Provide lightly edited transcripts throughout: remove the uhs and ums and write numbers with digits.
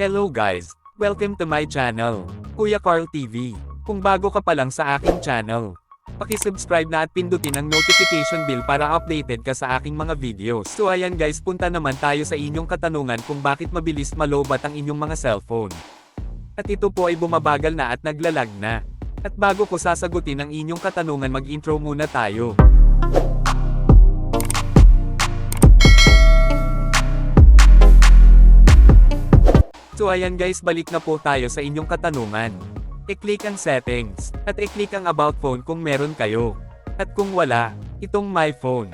Hello guys! Welcome to my channel, Kuya Carl TV. Kung bago ka pa lang sa aking channel, paki-subscribe na at pindutin ang notification bell para updated ka sa aking mga videos. So ayan guys, punta naman tayo sa inyong katanungan kung bakit mabilis malobat ang inyong mga cellphone. At ito po ay bumabagal na at naglalag na. At bago ko sasagutin ang inyong katanungan, mag-intro muna tayo. So ayan guys, balik na po tayo sa inyong katanungan. I-click ang settings, at i-click ang about phone kung meron kayo. At kung wala, itong my phone.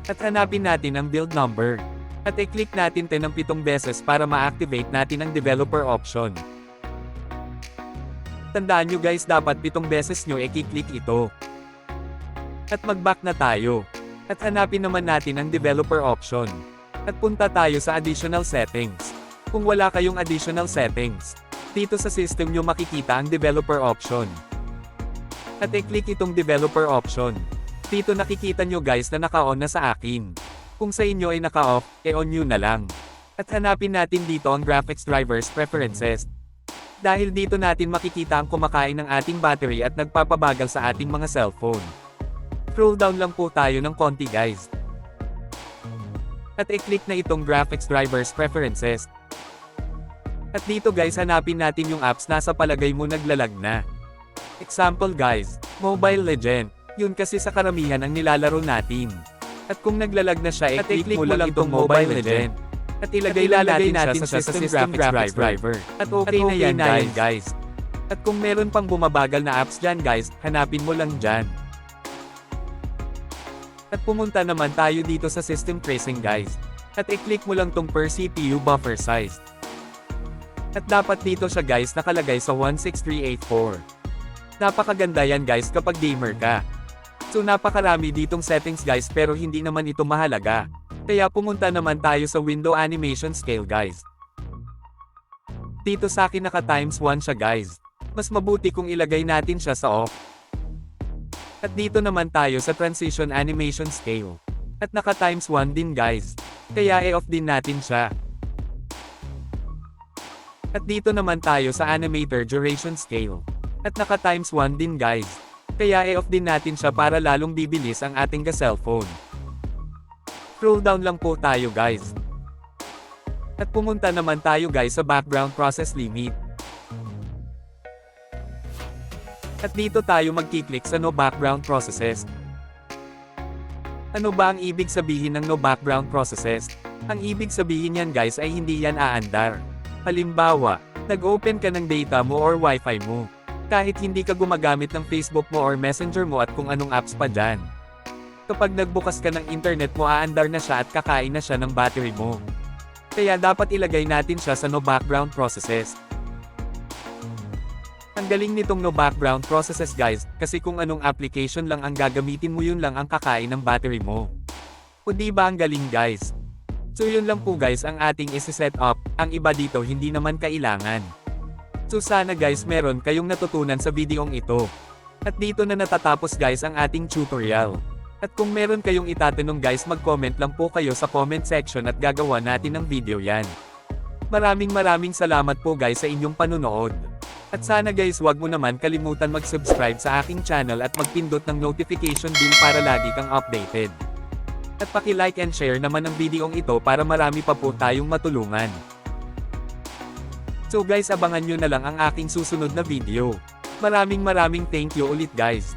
At hanapin natin ang build number. At i-click natin 10 ng 7 beses para ma-activate natin ang developer option. Tandaan nyo guys, dapat 7 beses nyo i-click ito. At mag-back na tayo. At hanapin naman natin ang developer option. At punta tayo sa additional settings. Kung wala kayong additional settings, dito sa system nyo makikita ang developer option. At i-click itong developer option. Dito nakikita nyo guys na naka-on na sa akin. Kung sa inyo ay naka-off, e-on nyo na lang. At hanapin natin dito ang graphics drivers preferences. Dahil dito natin makikita ang kumakain ng ating battery at nagpapabagal sa ating mga cellphone. Scroll down lang po tayo ng konti guys. At i-click na itong graphics drivers preferences. At dito guys, hanapin natin yung apps na sa palagay mo naglalag na. Example guys, Mobile Legend. Yun kasi sa karamihan ang nilalaro natin. At kung naglalag na siya, i-click mo lang itong Mobile Legend. At ilagay natin siya sa system graphics driver. At okay na yan guys. At kung meron pang bumabagal na apps dyan guys, hanapin mo lang dyan. At pumunta naman tayo dito sa system tracing guys. At i-click mo lang tong per CPU buffer size. At dapat dito siya guys nakalagay sa 16384. Napakaganda yan guys kapag gamer ka. So napakarami ditong settings guys, pero hindi naman ito mahalaga. Kaya pumunta naman tayo sa window animation scale guys. Dito sa akin naka times 1 siya guys. Mas mabuti kung ilagay natin siya sa off. At dito naman tayo sa transition animation scale. At naka times 1 din guys. Kaya i-off din natin siya. At dito naman tayo sa animator duration scale. At naka times 1 din guys. Kaya i-off din natin siya para lalong bibilis ang ating cellphone. Scroll down lang po tayo guys. At pumunta naman tayo guys sa background process limit. At dito tayo magkiklik sa no background processes. Ano ba ang ibig sabihin ng no background processes? Ang ibig sabihin yan guys ay hindi yan aandar. Halimbawa, nag-open ka ng data mo or wifi mo. Kahit hindi ka gumagamit ng Facebook mo or Messenger mo at kung anong apps pa dyan. Kapag nagbukas ka ng internet mo, aandar na siya at kakain na siya ng battery mo. Kaya dapat ilagay natin siya sa no background processes. Ang galing nitong no background processes guys, kasi kung anong application lang ang gagamitin mo, yun lang ang kakain ng battery mo. O di ba ang galing guys? So yun lang po guys ang ating isi-set up, ang iba dito hindi naman kailangan. So sana guys meron kayong natutunan sa videong ito. At dito na natatapos guys ang ating tutorial. At kung meron kayong itatanong guys, mag-comment lang po kayo sa comment section at gagawa natin ng video yan. Maraming salamat po guys sa inyong panunood. At sana guys wag mo naman kalimutan mag-subscribe sa aking channel at magpindot ng notification bell para lagi kang updated. At paki-like and share naman ang videong ito para marami pa po tayong matulungan. So guys, abangan nyo na lang ang aking susunod na video. Maraming thank you ulit guys.